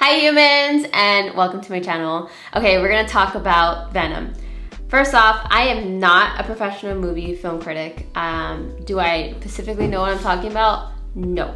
Hi humans, and welcome to my channel. Okay, we're gonna talk about Venom. First off, I am not a professional movie film critic. Do I specifically know what I'm talking about? No.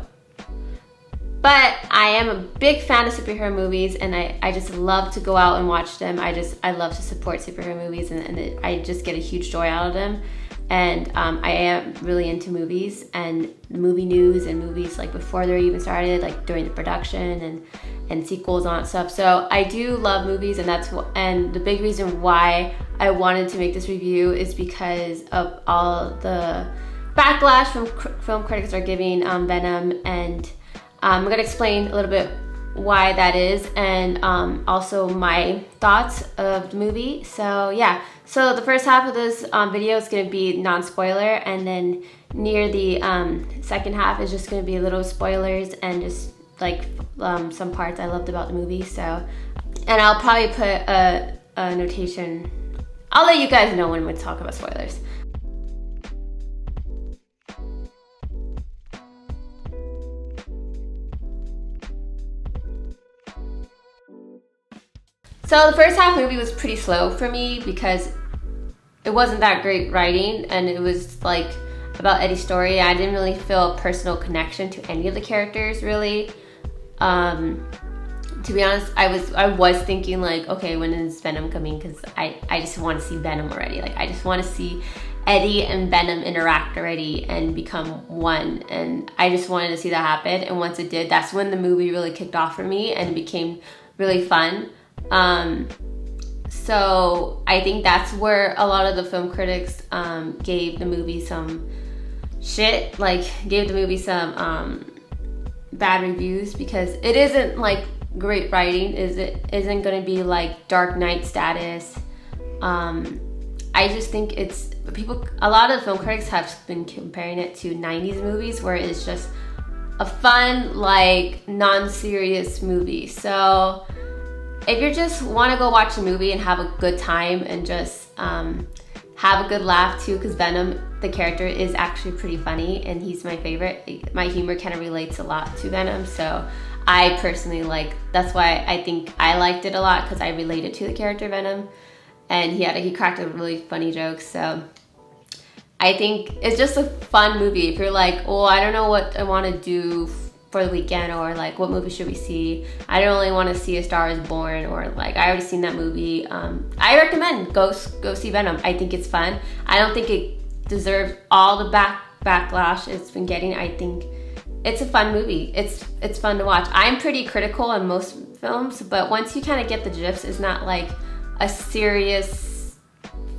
But I am a big fan of superhero movies, and I just love to go out and watch them. I love to support superhero movies, and I just get a huge joy out of them. And I am really into movies and movie news and movies like before they're even started, like during the production and sequels and all that stuff. So I do love movies, and the big reason why I wanted to make this review is because of all the backlash film critics are giving Venom, and I'm gonna explain a little bit why that is, and also my thoughts of the movie. So yeah, so the first half of this video is going to be non-spoiler, and then near the second half is just going to be little spoilers and just like some parts I loved about the movie. So, and I'll probably put a notation. I'll let you guys know when we talk about spoilers. So the first half movie was pretty slow for me because it wasn't that great writing, and it was like about Eddie's story. I didn't really feel a personal connection to any of the characters really. To be honest, I was thinking like, okay, when is Venom coming? Because I just want to see Venom already. Like I just want to see Eddie and Venom interact already and become one, and I just wanted to see that happen. And once it did, that's when the movie really kicked off for me and it became really fun. So I think that's where a lot of the film critics gave the movie some shit, like gave the movie some bad reviews, because it isn't like great writing. It isn't going to be like Dark Knight status. I just think it's a lot of the film critics have been comparing it to 90s movies where it's just a fun, like non-serious movie. So if you just want to go watch a movie and have a good time and just have a good laugh too, because Venom, the character, is actually pretty funny and he's my favorite. My humor kind of relates a lot to Venom, so I personally that's why I think I liked it a lot, because I related to the character Venom, and he cracked a really funny joke. So I think it's just a fun movie. If you're like, oh, I don't know what I want to do for the weekend, or like what movie should we see, I don't really want to see A Star Is Born, or like I already seen that movie, I recommend go see Venom. I think it's fun. I don't think it deserves all the backlash it's been getting. I think it's a fun movie. It's fun to watch. I'm pretty critical on most films, but once you kind of get the gist, it's not like a serious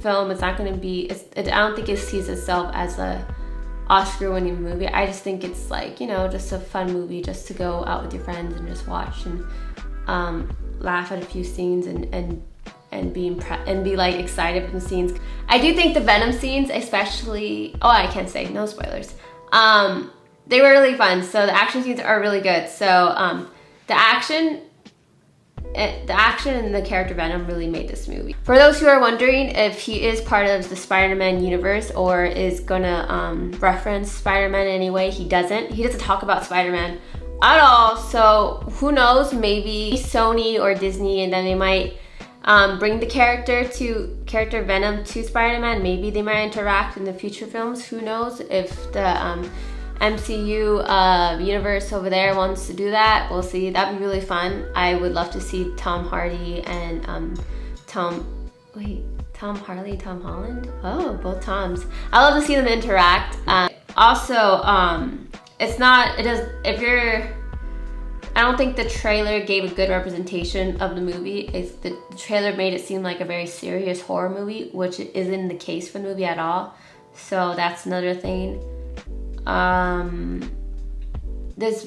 film. It's not going to be, I don't think it sees itself as a Oscar-winning movie. I just think it's like, you know, just a fun movie just to go out with your friends and just watch and laugh at a few scenes and be like excited from the scenes. I do think the Venom scenes, especially, I can't say, no spoilers. They were really fun. So the action scenes are really good. So the action and the character Venom really made this movie. For those who are wondering if he is part of the Spider-Man universe or is gonna reference Spider-Man in any way, he doesn't talk about Spider-Man at all. So who knows, maybe Sony or Disney, and then they might bring the character Venom to Spider-Man. Maybe they might interact in the future films. Who knows if the MCU universe over there wants to do that. We'll see. That'd be really fun. I would love to see Tom Hardy and Tom Hardy and Tom Holland. Oh, both Toms. I love to see them interact. Also, I don't think the trailer gave a good representation of the movie. The trailer made it seem like a very serious horror movie, which isn't the case for the movie at all. So that's another thing. This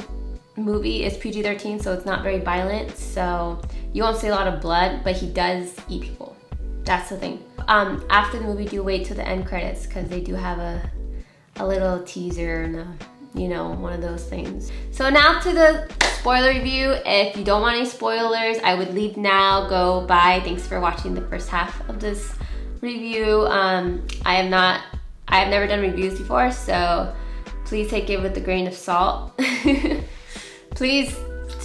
movie is PG-13, so it's not very violent, so you won't see a lot of blood, but he does eat people. That's the thing. After the movie, do wait till the end credits, because they do have a little teaser and one of those things. So now to the spoiler review. If you don't want any spoilers, I would leave now. Go bye. Thanks for watching the first half of this review. I have never done reviews before, so please take it with a grain of salt. Please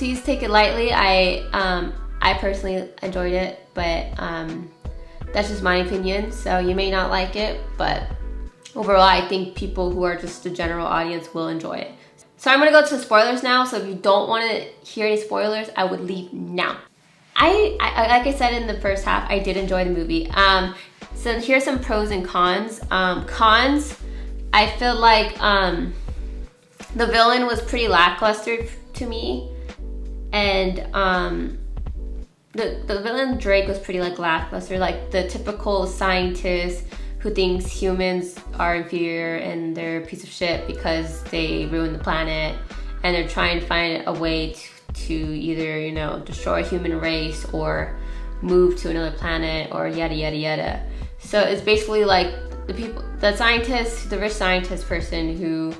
please take it lightly. I personally enjoyed it, but that's just my opinion. So you may not like it, but overall, I think people who are just the general audience will enjoy it. So I'm gonna go to spoilers now. So if you don't want to hear any spoilers, I would leave now. I like I said in the first half, I did enjoy the movie. So here's some pros and cons. Cons, I feel like the villain was pretty lackluster to me, and the villain Drake was pretty like lackluster, like the typical scientist who thinks humans are inferior and they're a piece of shit because they ruined the planet, and they're trying to find a way to either, you know, destroy a human race or move to another planet or yada yada yada. So it's basically like the scientist, the rich scientist person who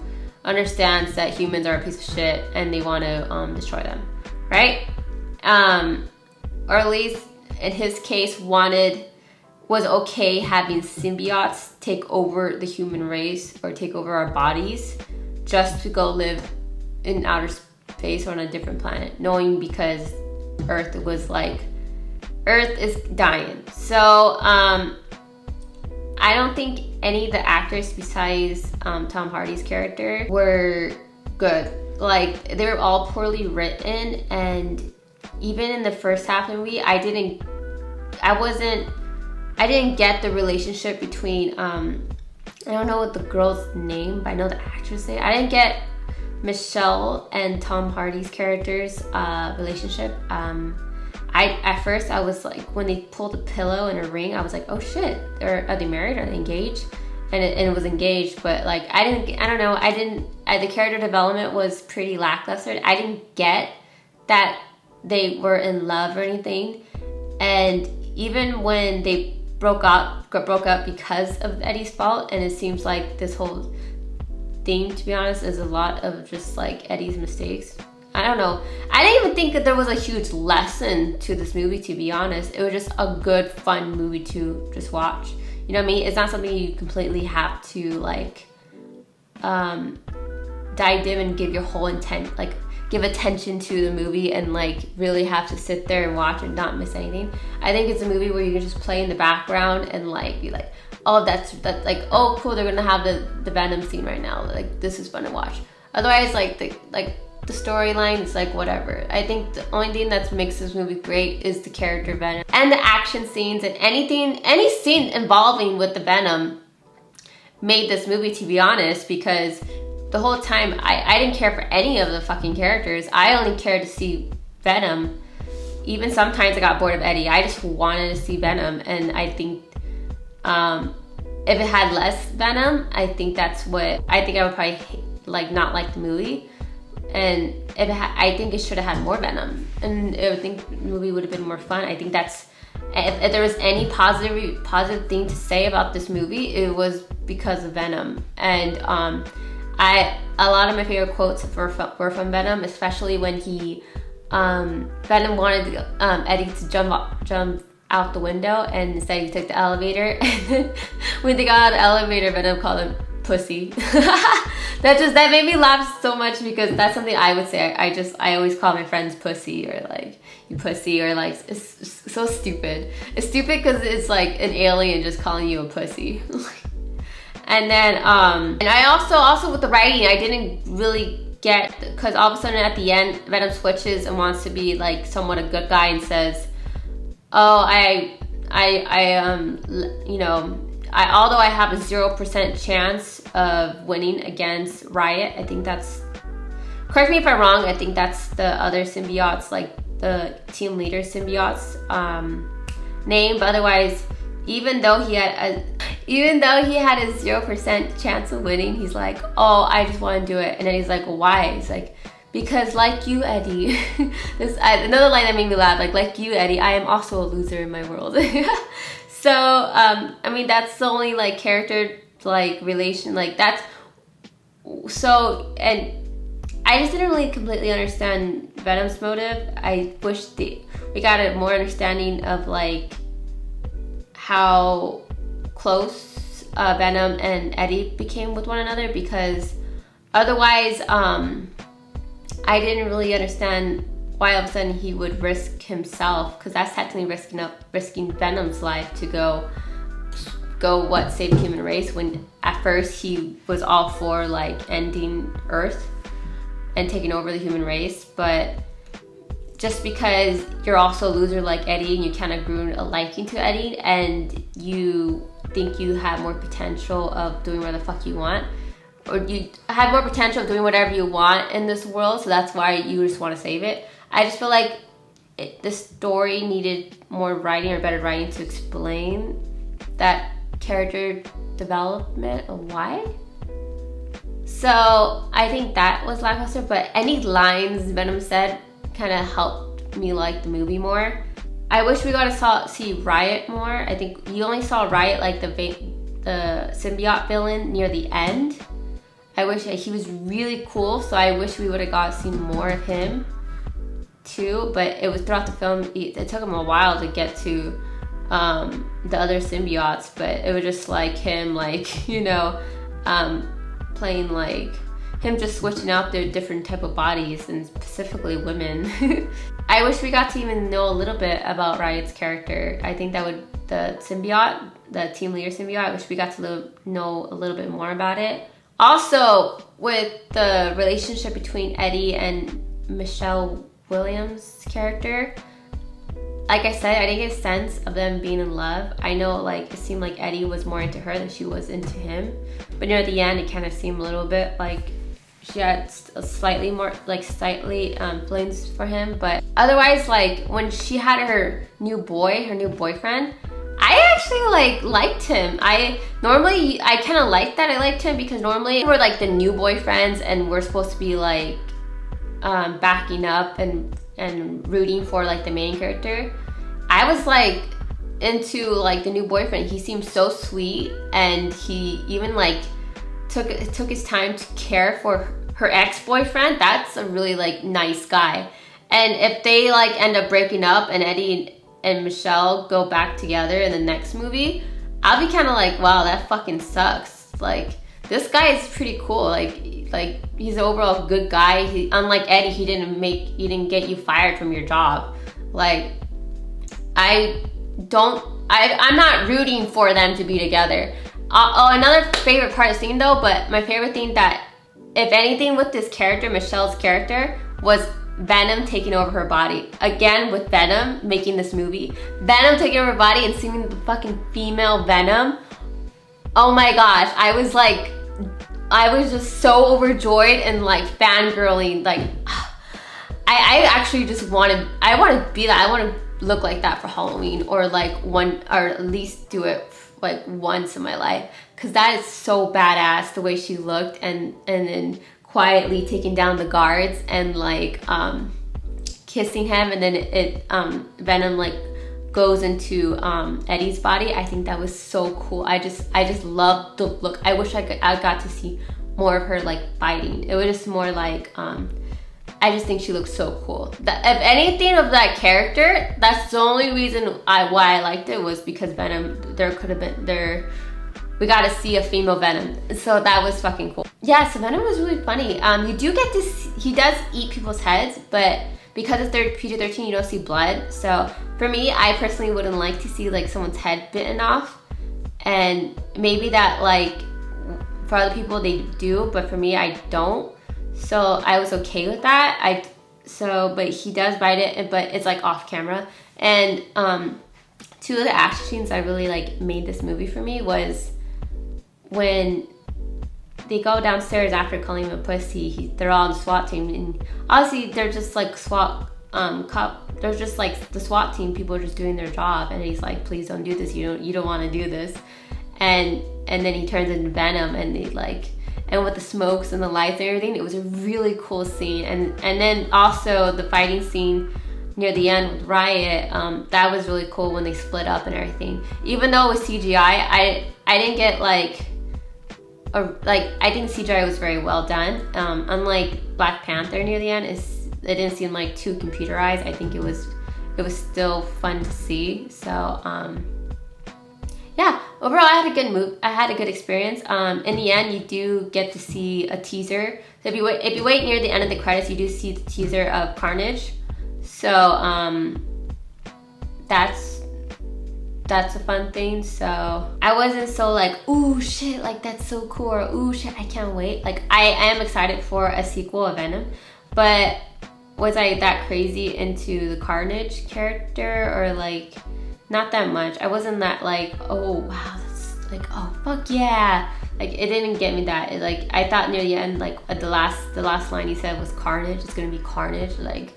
understands that humans are a piece of shit and they want to destroy them, right? Or at least in his case was okay having symbiotes take over the human race or take over our bodies just to go live in outer space or on a different planet, knowing because Earth is dying. So I don't think any of the actors besides Tom Hardy's character were good. Like, they were all poorly written, and even in the first half of the movie, I didn't get the relationship between I don't know what the girl's name, but I know the actress name. I didn't get Michelle and Tom Hardy's character's relationship. At first I was like, when they pulled a pillow and a ring, I was like, oh shit, are they married? Are they engaged? And it was engaged, but like the character development was pretty lackluster. I didn't get that they were in love or anything. And even when they broke up because of Eddie's fault, and it seems like this whole thing, to be honest, is a lot of just like Eddie's mistakes. I don't know. I didn't even think that there was a huge lesson to this movie, to be honest. It was just a good, fun movie to just watch. You know what I mean? It's not something you completely have to like dive in and give your whole intent, like give attention to the movie and like really have to sit there and watch and not miss anything. I think it's a movie where you can just play in the background and like be like, oh, that's like, oh cool, they're gonna have the Venom scene right now. Like, this is fun to watch. Otherwise, like the storyline, it's like whatever. I think the only thing that makes this movie great is the character Venom and the action scenes, and any scene involving with the Venom made this movie, to be honest, because the whole time I didn't care for any of the fucking characters. I only cared to see Venom. Even sometimes I got bored of Eddie. I just wanted to see Venom, and I think if it had less Venom, I think I would probably not like the movie. And I think it should have had more Venom, and I think the movie would have been more fun. I think that's, if there was any positive thing to say about this movie, it was because of Venom. And a lot of my favorite quotes were from Venom, especially when Venom wanted Eddie to jump out the window, and instead he took the elevator. And then when they got out of the elevator, Venom called him pussy. That made me laugh so much, because that's something I would say. I always call my friends pussy, or like, you pussy, or like, it's so stupid. It's stupid because it's like an alien just calling you a pussy. And then and I also with the writing, I didn't really get, because all of a sudden at the end Venom switches and wants to be like somewhat a good guy and says, oh, although I have a 0% chance of winning against Riot, I think that's, correct me if I'm wrong, I think that's the other symbiote's, like the team leader symbiote's name. But otherwise, even though he had a 0% chance of winning, he's like, oh, I just want to do it. And then he's like, why? He's like, because like you, Eddie, another line that made me laugh, like you, Eddie, I am also a loser in my world. So, I mean, that's the only like character like relation, like that's, so, and I just didn't really completely understand Venom's motive. I wish we got a more understanding of like how close Venom and Eddie became with one another, because otherwise I didn't really understand why all of a sudden he would risk himself, because that's technically risking Venom's life to go save the human race, when at first he was all for like ending Earth and taking over the human race. But just because you're also a loser like Eddie and you kind of grew a liking to Eddie and you think you have more potential of doing whatever the fuck you want, or you have more potential of doing whatever you want in this world, so that's why you just want to save it. I just feel like the story needed more writing or better writing to explain that character development of why. So I think that was lackluster, but any lines Venom said kind of helped me like the movie more. I wish we got to see Riot more. I think you only saw Riot, like the symbiote villain, near the end. I wish he was really cool, so I wish we would have got to see more of him too. But it was throughout the film, it took him a while to get to the other symbiotes, but it was just like him, like, you know, playing like him just switching out their different type of bodies, and specifically women. I wish we got to even know a little bit about Riot's character. I think that would, the symbiote, the team leader symbiote, I wish we got to know a little bit more about it. Also, with the relationship between Eddie and Michelle Williams' character, like I said, I didn't get a sense of them being in love. I know, like, it seemed like Eddie was more into her than she was into him. But near the end, it kind of seemed a little bit like she had a slightly more, like, feelings for him. But otherwise, like, when she had her new boyfriend, I actually liked him. I kind of like that I liked him, because normally we're like the new boyfriends and we're supposed to be like backing up and rooting for like the main character. I was like into like the new boyfriend. He seemed so sweet, and he even like took his time to care for her ex-boyfriend. That's a really like nice guy. And if they like end up breaking up and Eddie and Michelle go back together in the next movie, I'll be kind of like, wow, that fucking sucks. Like, this guy is pretty cool. Like he's an overall good guy. Unlike Eddie, he didn't get you fired from your job. Like, I'm not rooting for them to be together. Another favorite part of the scene though, but my favorite thing that, if anything with this character, Michelle's character, was Venom taking over her body. Again, with Venom making this movie. Venom taking over her body and seeing the fucking female Venom. Oh my gosh, I was just so overjoyed and like fangirling. Like, I actually just want to be that. I want to look like that for Halloween, or like or at least do it like once in my life, because that is so badass, the way she looked, and then quietly taking down the guards and like kissing him, and then Venom like goes into Eddie's body. I think that was so cool. I just loved the look. I wish I got to see more of her like fighting. It was just more like I just think she looks so cool. If anything of that character, that's the only reason why I liked it, was because Venom. We got to see a female Venom, so that was fucking cool. Yeah, so Venom was really funny. You do get to see, he does eat people's heads, but because it's PG-13, you don't see blood. So for me, I personally wouldn't like to see like someone's head bitten off, and maybe that like for other people they do, but for me I don't. So I was okay with that. But he does bite it, but it's like off camera. And two of the action scenes that really like made this movie for me was when they go downstairs after calling him a pussy. They're all the SWAT team, and obviously they're just like they're just like the SWAT team. People are just doing their job, and he's like, "Please don't do this. You don't want to do this." And then he turns into Venom, and they like, and with the smokes and the lights and everything, it was a really cool scene. And then also the fighting scene near the end with Riot, that was really cool when they split up and everything. Even though it was CGI, I didn't get like I think CGI was very well done. Unlike Black Panther near the end, it didn't seem like too computerized. I think it was still fun to see. So yeah, overall I had a good experience. In the end, you do get to see a teaser. So if you wait near the end of the credits, you do see the teaser of Carnage. So that's a fun thing. So I wasn't so like, ooh shit, like that's so cool, or ooh shit, I can't wait. Like I am excited for a sequel of Venom, but was I that crazy into the Carnage character, or like not that much? I wasn't that like, oh wow, that's like, oh fuck yeah. Like it didn't get me that. Like I thought near the end, like at the last line he said was Carnage. It's gonna be Carnage. Like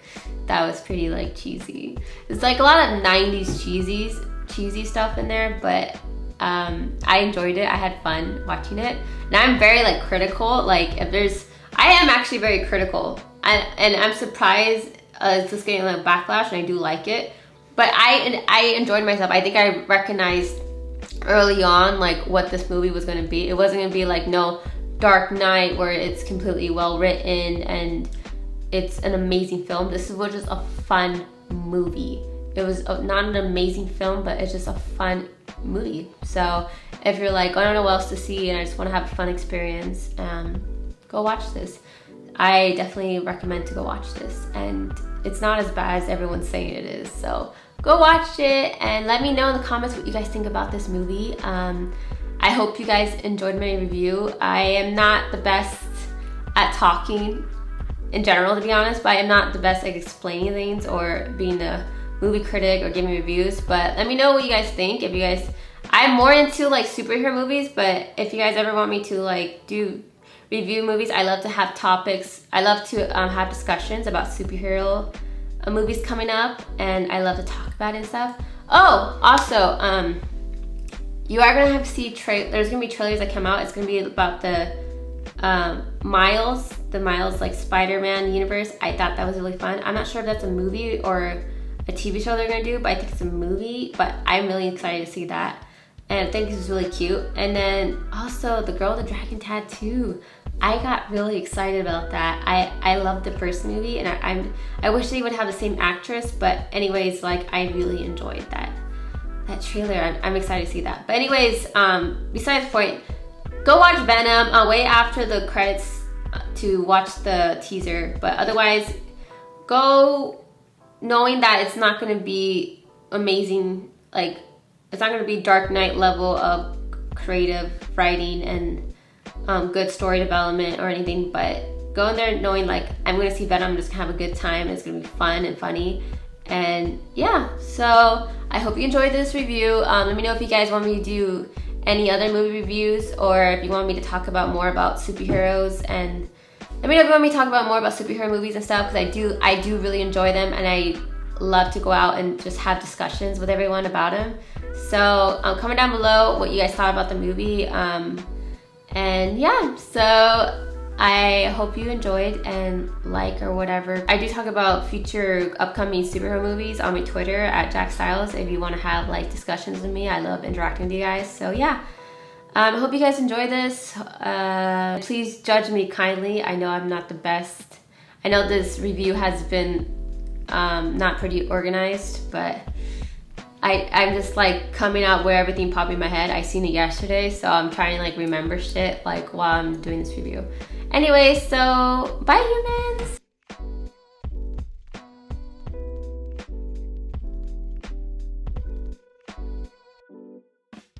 that was pretty like cheesy. It's like a lot of 90s cheesy stuff in there, but I enjoyed it. I had fun watching it. Now I'm very like critical. Like I am actually very critical, and I'm surprised it's just getting like backlash, and I do like it. But I enjoyed myself. I think I recognized early on like what this movie was gonna be. It wasn't gonna be like no Dark Knight where it's completely well written and it's an amazing film. This was just a fun movie. It was not an amazing film, but it's just a fun movie. So if you're like, I don't know what else to see and I just want to have a fun experience, go watch this. I definitely recommend to go watch this, and it's not as bad as everyone's saying it is. So go watch it and let me know in the comments what you guys think about this movie. I hope you guys enjoyed my review. I am not the best at talking in general, to be honest, but I am not the best at explaining things or being a movie critic or giving reviews. But let me know what you guys think. If you guys, I'm more into like superhero movies, but if you guys ever want me to like do review movies, I love to have topics. I love to have discussions about superhero movies coming up, and I love to talk about it and stuff. Oh, also, you are gonna have to see there's gonna be trailers that come out. It's gonna be about the Miles like Spider-Man universe. I thought that was really fun. I'm not sure if that's a movie or a TV show they're gonna do, but I think it's a movie. But I'm really excited to see that, and I think this is really cute. And then also the girl with the dragon tattoo. I got really excited about that. I loved the first movie, and I wish they would have the same actress. But anyways, like I really enjoyed that trailer. I'm excited to see that. But anyways, besides the point, go watch Venom. I'll wait after the credits to watch the teaser. But otherwise, go knowing that it's not going to be amazing. Like it's not going to be Dark Knight level of creative writing and good story development or anything, but go in there knowing like I'm gonna see Venom, I'm just gonna have a good time, it's gonna be fun and funny. And yeah, so I hope you enjoyed this review. Let me know if you guys want me to do any other movie reviews, or if you want me to talk about more about superheroes, and let me know if you want me to talk about more about superhero movies and stuff, because I do really enjoy them, and I love to go out and just have discussions with everyone about them. So comment down below what you guys thought about the movie. And yeah, so I hope you enjoyed and like or whatever. I do talk about future upcoming superhero movies on my Twitter at Jacs. If you want to have like discussions with me, I love interacting with you guys. So yeah, I hope you guys enjoy this. Please judge me kindly. I know I'm not the best. I know this review has been not pretty organized, but I'm just like coming out where everything popped in my head. I seen it yesterday, so I'm trying to like remember shit like while I'm doing this review. Anyway, so bye humans!